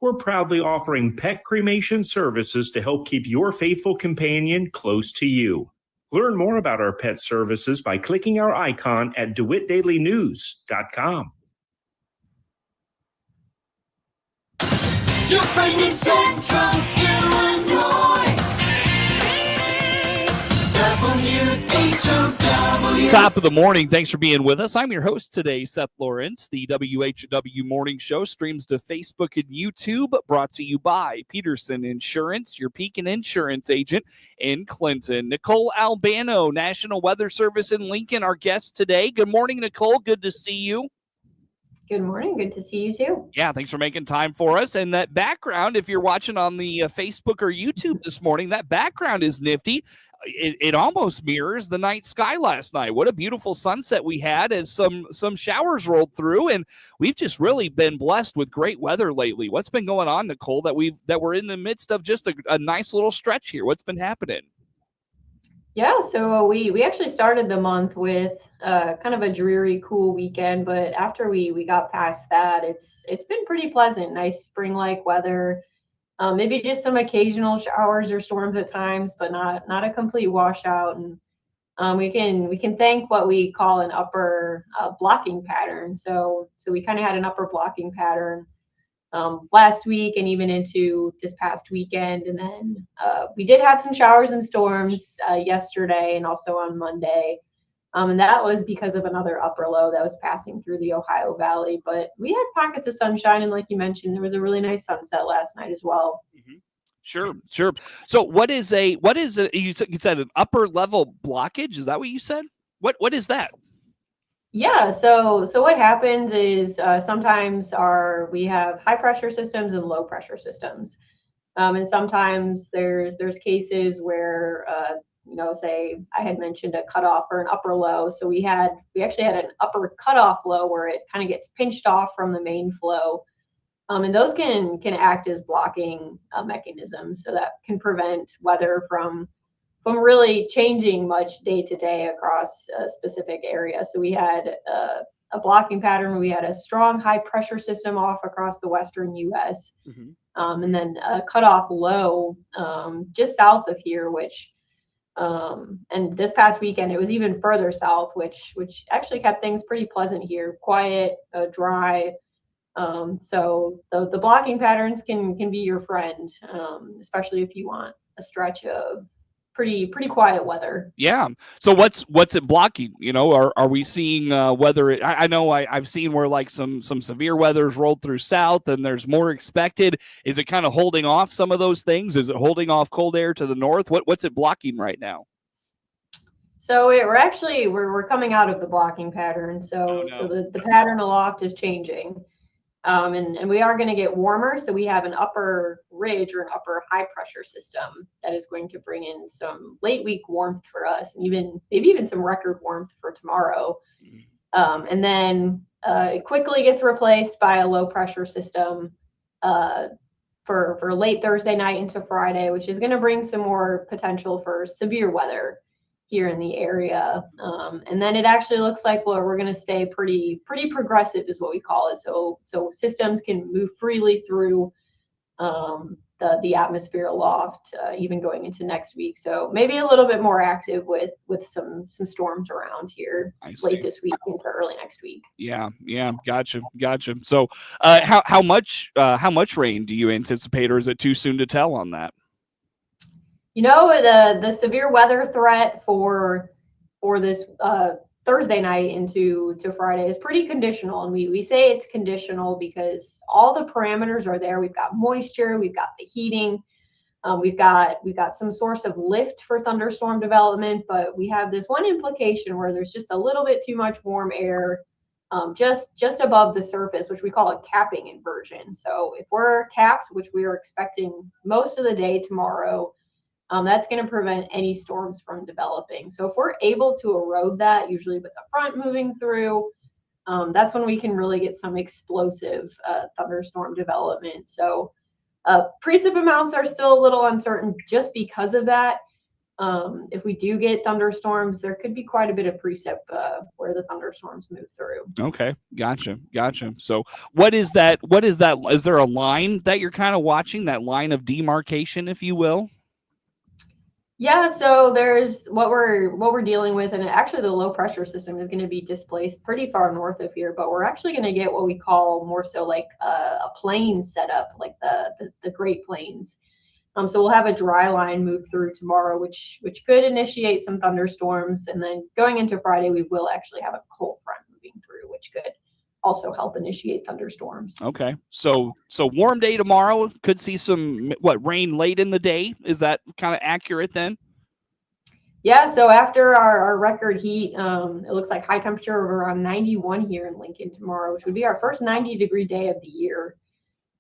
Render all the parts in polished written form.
we're proudly offering pet cremation services to help keep your faithful companion close to you. Learn more about our pet services by clicking our icon at DeWittDailyNews.com. Your friend in Central Illinois. WHOW. Top of the morning. Thanks for being with us. I'm your host today, Seth Lawrence. The WHOW Morning Show streams to Facebook and YouTube, brought to you by Peterson Insurance, your Pekin Insurance agent in Clinton. Nicole Albano, National Weather Service in Lincoln, our guest today. Good morning, Nicole. Good to see you. Good morning. Good to see you too. Yeah, thanks for making time for us. And that background, if you're watching on the Facebook or YouTube this morning, that background is nifty. It almost mirrors the night sky last night. What a beautiful sunset we had as some showers rolled through, and we've just really been blessed with great weather lately. What's been going on, Nicole, that we're in the midst of just a nice little stretch here? What's been happening? Yeah, so we actually started the month with kind of a dreary, cool weekend, but after we got past that, it's been pretty pleasant, nice spring-like weather. Maybe just some occasional showers or storms at times, but not a complete washout. And we can thank what we call an upper blocking pattern. So we kind of had an upper blocking pattern last week and even into this past weekend. And then we did have some showers and storms yesterday and also on Monday. And that was because of another upper low that was passing through the Ohio Valley. But we had pockets of sunshine. And like you mentioned, there was a really nice sunset last night as well. Mm-hmm. Sure. So what is you said an upper level blockage? Is that what you said? What is that? Yeah, so what happens is sometimes we have high pressure systems and low pressure systems. And sometimes there's cases where say I had mentioned a cutoff or an upper low. So we actually had an upper cutoff low where it kind of gets pinched off from the main flow. And those can act as blocking mechanisms. So that can prevent weather from really changing much day to day across a specific area. So we had a blocking pattern where we had a strong high pressure system off across the western U.S. Mm-hmm. And then a cutoff low just south of here, which and this past weekend it was even further south, which actually kept things pretty pleasant here, quiet, dry. So the blocking patterns can be your friend, especially if you want a stretch of pretty quiet weather. Yeah. So what's it blocking? Are we seeing weather? I know I've seen where like some severe weather's rolled through south and there's more expected. Is it kind of holding off some of those things? Is it holding off cold air to the north? What's it blocking right now? So we're coming out of the blocking pattern. So the pattern aloft is changing. And we are going to get warmer. So we have an upper ridge or an upper high pressure system that is going to bring in some late week warmth for us, and maybe even some record warmth for tomorrow. And then it quickly gets replaced by a low pressure system for late Thursday night into Friday, which is going to bring some more potential for severe weather here in the area. And then it actually looks like we're going to stay pretty progressive is what we call it. So systems can move freely through the atmosphere aloft, even going into next week. So maybe a little bit more active with some storms around here late this week into early next week. Yeah. Gotcha. So how much rain do you anticipate, or is it too soon to tell on that? The severe weather threat for this Thursday night into Friday is pretty conditional. And we say it's conditional because all the parameters are there. We've got moisture, we've got the heating, we've got some source of lift for thunderstorm development, but we have this one implication where there's just a little bit too much warm air just above the surface, which we call a capping inversion. So if we're capped, which we are expecting most of the day tomorrow, that's going to prevent any storms from developing. So if we're able to erode that, usually with the front moving through, that's when we can really get some explosive thunderstorm development. So precip amounts are still a little uncertain just because of that. If we do get thunderstorms, there could be quite a bit of precip where the thunderstorms move through. Okay, gotcha. So what is that? Is there a line that you're kind of watching, that line of demarcation, if you will? Yeah, so there's what we're dealing with, and actually the low pressure system is going to be displaced pretty far north of here, but we're actually going to get what we call more so like a plain setup, like the Great Plains. So we'll have a dry line move through tomorrow, which could initiate some thunderstorms, and then going into Friday, we will actually have a cold front moving through, which could also help initiate thunderstorms. Okay, so warm day tomorrow, could see some rain late in the day. Is that kind of accurate then? Yeah, so after our record heat, it looks like high temperature of around 91 here in Lincoln tomorrow, which would be our first 90-degree day of the year.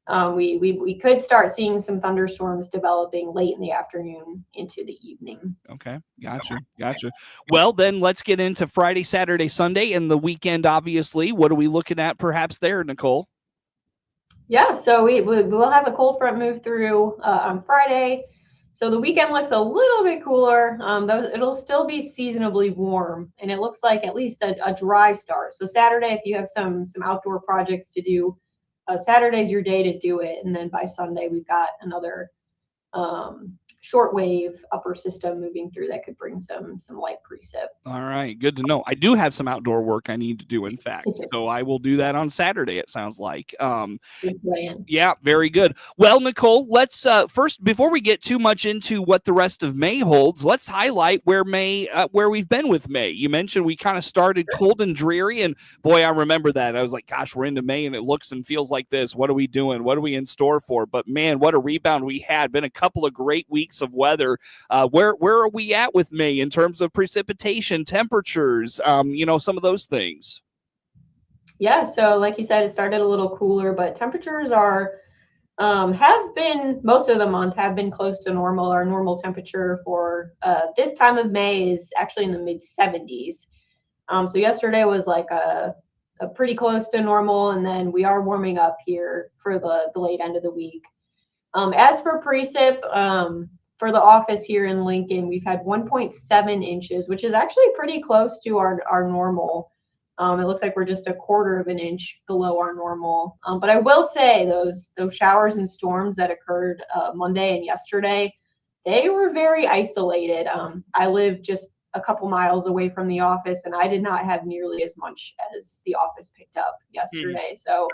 We could start seeing some thunderstorms developing late in the afternoon into the evening. Okay, gotcha. Well, then let's get into Friday, Saturday, Sunday, and the weekend, obviously. What are we looking at perhaps there, Nicole? Yeah, so we'll have a cold front move through on Friday. So the weekend looks a little bit cooler. It'll still be seasonably warm, and it looks like at least a dry start. So Saturday, if you have some outdoor projects to do, Saturday's your day to do it, and then by Sunday we've got another shortwave upper system moving through that could bring some light precip. All right, good to know. I do have some outdoor work I need to do, in fact, so I will do that on Saturday, it sounds like. Good plan. Yeah, very good. Well, Nicole, let's first, before we get too much into what the rest of May holds, let's highlight where we've been with May. You mentioned we kind of started cold and dreary, and boy, I remember that. I was like, gosh, we're into May and it looks and feels like this. What are we doing? What are we in store for? But man, what a rebound we had. Been a couple of great weeks of weather. Where are we at with May in terms of precipitation, temperatures, some of those things? Yeah, so like you said, it started a little cooler, but temperatures have been, most of the month have been close to normal. Our normal temperature for this time of May is actually in the mid 70s. So yesterday was like a pretty close to normal, and then we are warming up here for the late end of the week. As for precip, for the office here in Lincoln, we've had 1.7 inches, which is actually pretty close to our normal. It looks like we're just a quarter of an inch below our normal. But I will say those showers and storms that occurred Monday and yesterday, they were very isolated. I live just a couple miles away from the office, and I did not have nearly as much as the office picked up yesterday. So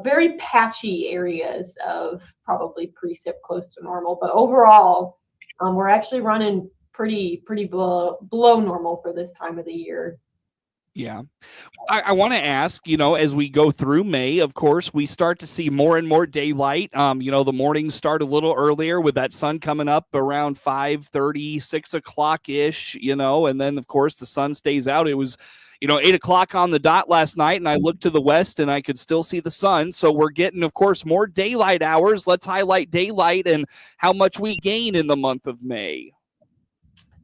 very patchy areas of probably precip close to normal. But overall, we're actually running pretty below normal for this time of the year. Yeah. I want to ask, as we go through May, of course, we start to see more and more daylight. The mornings start a little earlier with that sun coming up around 5:30, 6 o'clock-ish, and then, of course, the sun stays out. It was 8 o'clock on the dot last night, and I looked to the west and I could still see the sun. So we're getting, of course, more daylight hours. Let's highlight daylight and how much we gain in the month of May.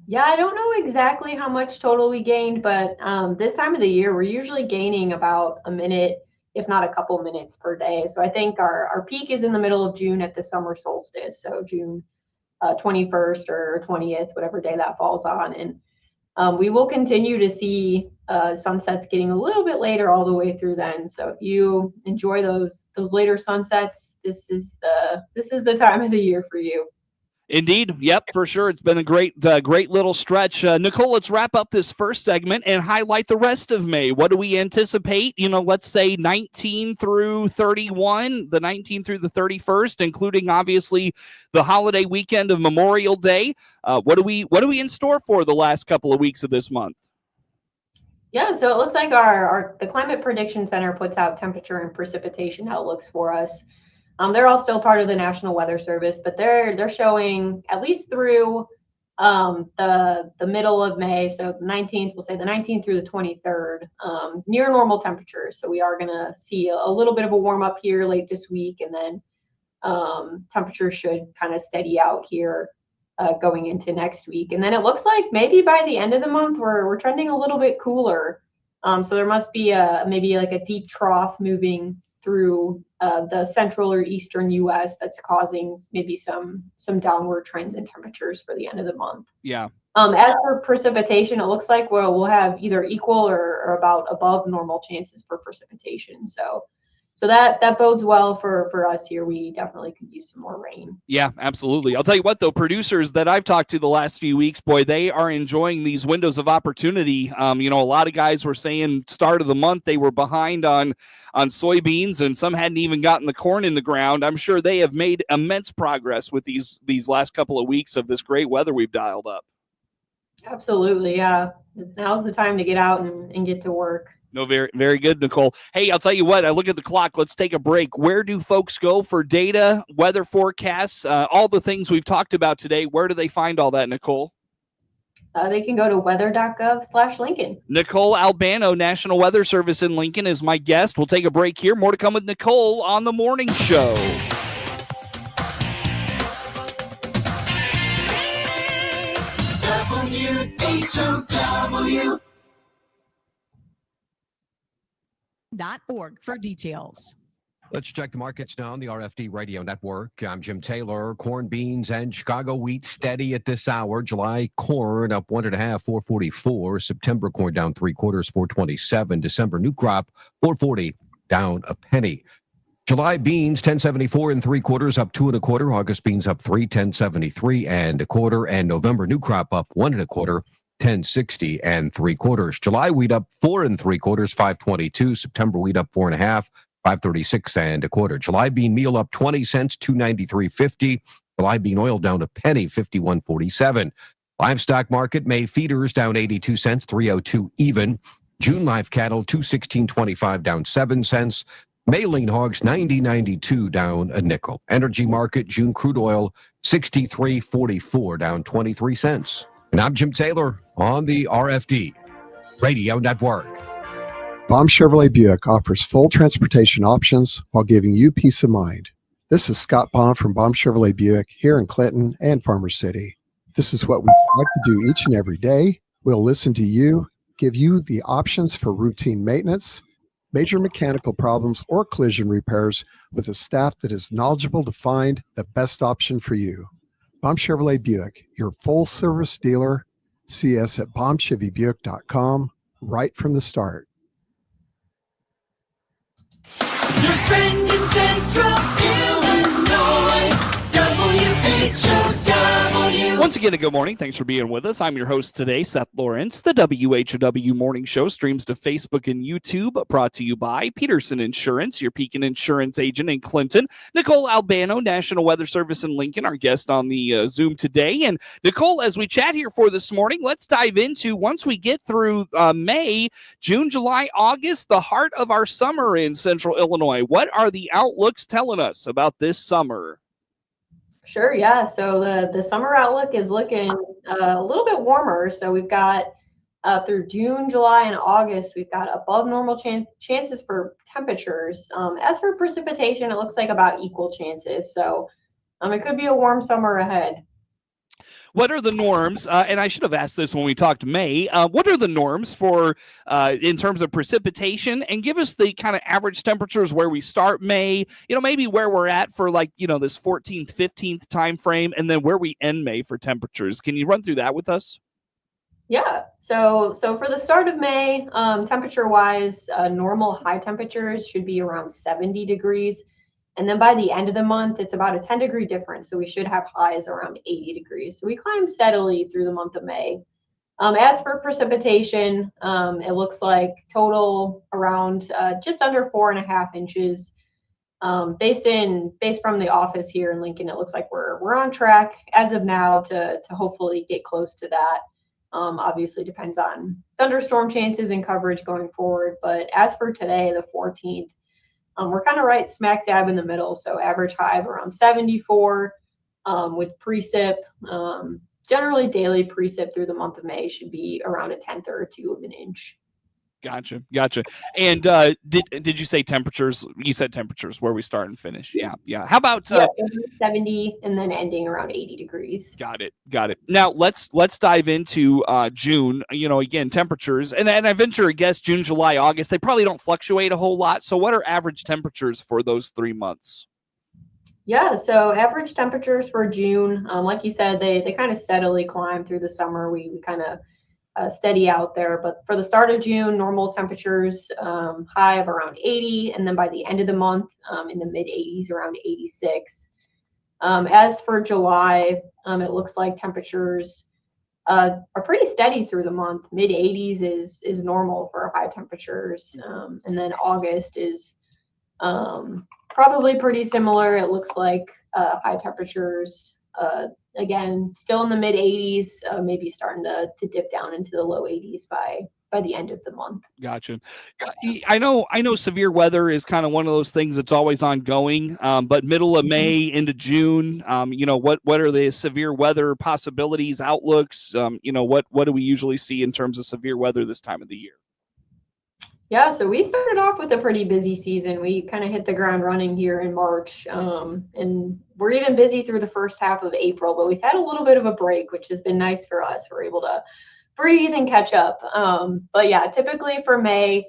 Yeah, I don't know exactly how much total we gained, but this time of the year, we're usually gaining about a minute, if not a couple minutes per day. So I think our peak is in the middle of June at the summer solstice. So June 21st or 20th, whatever day that falls on. And we will continue to see sunsets getting a little bit later all the way through then. So if you enjoy those later sunsets, this is the time of the year for you. Indeed. Yep, for sure. It's been a great little stretch. Nicole, let's wrap up this first segment and highlight the rest of May. What do we anticipate? Let's say 19 through 31, the 19th through the 31st, including obviously the holiday weekend of Memorial Day. What are we in store for the last couple of weeks of this month? Yeah, so it looks like the Climate Prediction Center puts out temperature and precipitation outlooks for us. They're all still part of the National Weather Service, but they're showing at least through the middle of May, so the 19th, we'll say the 19th through the 23rd, near normal temperatures. So we are going to see a little bit of a warm up here late this week, and then temperatures should kind of steady out here going into next week. And then it looks like maybe by the end of the month, we're trending a little bit cooler. So there must be maybe like a deep trough moving through the central or eastern U.S. that's causing maybe some downward trends in temperatures for the end of the month. Yeah. As for precipitation, it looks like we'll have either equal or about above normal chances for precipitation. So that bodes well for us here. We definitely could use some more rain. Yeah, absolutely. I'll tell you what, though, producers that I've talked to the last few weeks, boy, they are enjoying these windows of opportunity. A lot of guys were saying start of the month they were behind on soybeans, and some hadn't even gotten the corn in the ground. I'm sure they have made immense progress with these last couple of weeks of this great weather we've dialed up. Absolutely, yeah. Now's the time to get out and get to work. No, very, very good, Nicole. Hey, I'll tell you what, I look at the clock. Let's take a break. Where do folks go for data, weather forecasts, all the things we've talked about today? Where do they find all that, Nicole? They can go to weather.gov/Lincoln. Nicole Albano, National Weather Service in Lincoln, is my guest. We'll take a break here. More to come with Nicole on the morning show. WHOW. .org for details. Let's check the markets now on the RFD Radio Network. I'm Jim Taylor. Corn, beans, and Chicago wheat steady at this hour. July corn up 1.5, 444. September corn down 3/4, 427. December new crop 440, down a penny. July beans 1074 3/4, up 2 1/4. August beans up 3, 1073 1/4. And November new crop up 1 1/4. 1060 3/4. July wheat up 4 3/4, 522. September wheat up 4 1/2, 536 1/4. July bean meal up 20 cents, 293.50. July bean oil down a penny, 51.47. Livestock market, May feeders down 82 cents, 302 even. June live cattle 216.25, down 7 cents. May lean hogs 90.92, down a nickel. Energy market, June crude oil 63.44, down 23 cents. And I'm Jim Taylor on the RFD Radio Network. Baum Chevrolet Buick offers full transportation options while giving you peace of mind. This is Scott Baum from Baum Chevrolet Buick here in Clinton and Farmer City. This is what we like to do each and every day. We'll listen to you, give you the options for routine maintenance, major mechanical problems, or collision repairs with a staff that is knowledgeable to find the best option for you. Baum Chevrolet Buick, your full-service dealer. See us at baumchevybuick.com right from the start. Your friend in Central Illinois, WHOW. Once again, a good morning. Thanks for being with us. I'm your host today, Seth Lawrence. The WHOW Morning Show streams to Facebook and YouTube, brought to you by Peterson Insurance, your Pekin Insurance agent in Clinton. Nicole Albano, National Weather Service in Lincoln, our guest on the Zoom today. And Nicole, as we chat here for this morning, let's dive into, once we get through May, June, July, August, the heart of our summer in Central Illinois. What are the outlooks telling us about this summer? Sure, yeah. So the summer outlook is looking a little bit warmer. So we've got through June, July, and August, we've got above normal chances for temperatures. As for precipitation, it looks like about equal chances. So it could be a warm summer ahead. What are the norms? And I should have asked this when we talked May. What are the norms for in terms of precipitation? And give us the kind of average temperatures where we start May, maybe where we're at for this 14th, 15th time frame, and then where we end May for temperatures. Can you run through that with us? Yeah. So for the start of May, temperature-wise, normal high temperatures should be around 70 degrees. And then by the end of the month, it's about a 10-degree difference. So we should have highs around 80 degrees. So we climb steadily through the month of May. As for precipitation, it looks like total around just under 4.5 inches. Based from the office here in Lincoln, it looks like we're on track as of now to hopefully get close to that. Obviously depends on thunderstorm chances and coverage going forward. But as for today, the 14th, we're kind of right smack dab in the middle. So average high of around 74 with precip. Generally daily precip through the month of May should be around 1/10 or 2 of an inch. Gotcha. And did you say temperatures? You said temperatures where we start and finish. Yeah. How about 70 and then ending around 80 degrees. Got it. Now let's dive into June. Again, temperatures, and I venture a guess June, July, August. They probably don't fluctuate a whole lot. So, what are average temperatures for those 3 months? Yeah, so average temperatures for June, like you said, they kind of steadily climb through the summer. We kind of steady out there. But for the start of June, normal temperatures, high of around 80, and then by the end of the month, in the mid 80s, around 86. As for July, it looks like temperatures are pretty steady through the month. Mid 80s is normal for high temperatures, and then August is probably pretty similar. It looks like high temperatures. Again, still in the mid 80s, maybe starting to dip down into the low 80s by the end of the month. Gotcha. I know severe weather is kind of one of those things that's always ongoing, but middle of May into June, what are the severe weather possibilities, outlooks? What do we usually see in terms of severe weather this time of the year? Yeah, so we started off with a pretty busy season. We kind of hit the ground running here in March, and we're even busy through the first half of April, but we've had a little bit of a break, which has been nice for us. We're able to breathe and catch up. But yeah, typically for May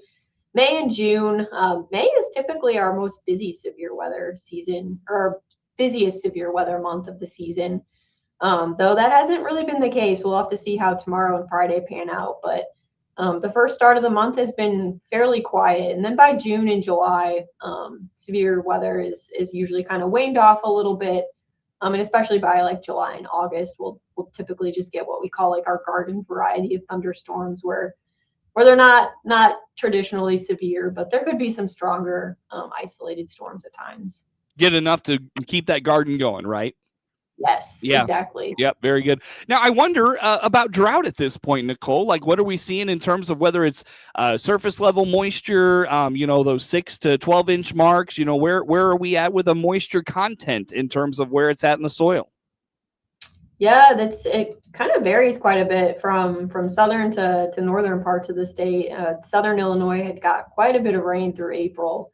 and June, May is typically our most busy severe weather season, or busiest severe weather month of the season. Though that hasn't really been the case. We'll have to see how tomorrow and Friday pan out, but the first start of the month has been fairly quiet, and then by June and July, severe weather is usually kind of waned off a little bit, and especially by like July and August, we'll typically just get what we call like our garden variety of thunderstorms, where they're not traditionally severe, but there could be some stronger isolated storms at times. Get enough to keep that garden going, right? Yes, yeah. Exactly. Yep, very good. Now, I wonder about drought at this point, Nicole. Like, what are we seeing in terms of whether it's surface level moisture, those 6 to 12-inch marks? Where are we at with the moisture content in terms of where it's at in the soil? Yeah, it kind of varies quite a bit from southern to northern parts of the state. Southern Illinois had got quite a bit of rain through April.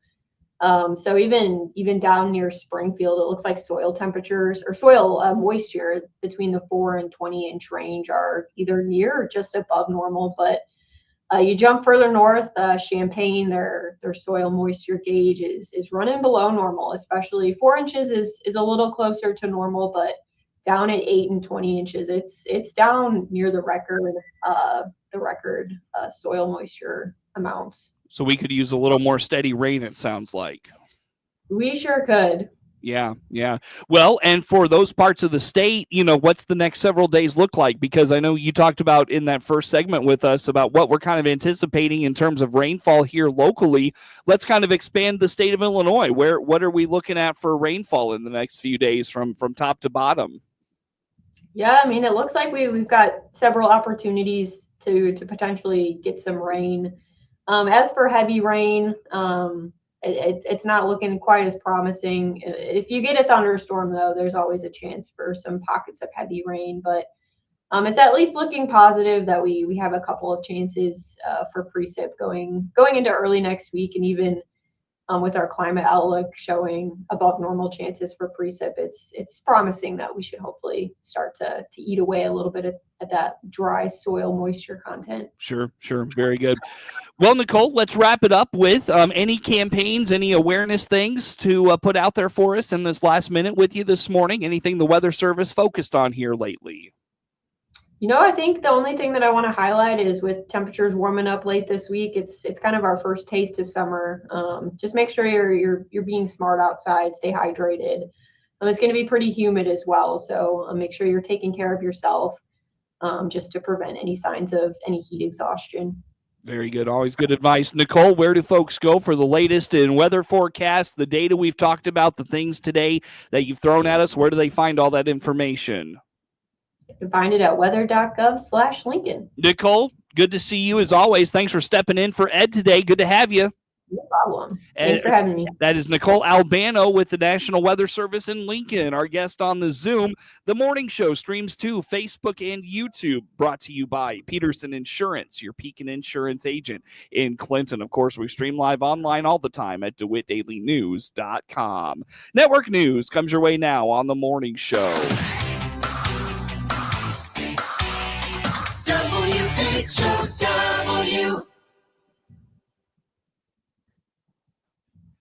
So even down near Springfield, it looks like soil temperatures or soil moisture between the 4 and 20-inch range are either near or just above normal. But you jump further north, Champaign, their soil moisture gauge is running below normal. Especially 4 inches is a little closer to normal, but down at 8 and 20 inches, it's down near the record soil moisture amounts. So we could use a little more steady rain, it sounds like. We sure could. Yeah. Well, and for those parts of the state, what's the next several days look like? Because I know you talked about in that first segment with us about what we're kind of anticipating in terms of rainfall here locally. Let's kind of expand the state of Illinois. What are we looking at for rainfall in the next few days from top to bottom? Yeah, I mean, it looks like we've got several opportunities to potentially get some rain. As for heavy rain, it's not looking quite as promising. If you get a thunderstorm, though, there's always a chance for some pockets of heavy rain. But it's at least looking positive that we have a couple of chances for precip going into early next week, and even with our climate outlook showing above normal chances for precip, it's promising that we should hopefully start to eat away a little bit at that dry soil moisture content. Sure. Very good. Well, Nicole, let's wrap it up with any campaigns, any awareness things to put out there for us in this last minute with you this morning. Anything the Weather Service focused on here lately? I think the only thing that I want to highlight is with temperatures warming up late this week, it's kind of our first taste of summer. Just make sure you're being smart outside, stay hydrated. It's going to be pretty humid as well, so make sure you're taking care of yourself just to prevent any signs of any heat exhaustion. Very good. Always good advice. Nicole, where do folks go for the latest in weather forecasts, the data we've talked about, the things today that you've thrown at us? Where do they find all that information? You can find it at weather.gov/Lincoln. Nicole, good to see you as always. Thanks for stepping in for Ed today. Good to have you. No problem. Thanks for having me. That is Nicole Albano with the National Weather Service in Lincoln, our guest on the Zoom. The morning show streams to Facebook and YouTube, brought to you by Peterson Insurance, your Pekin Insurance agent in Clinton. Of course, we stream live online all the time at DeWittDailyNews.com. Network news comes your way now on the morning show. WHOW.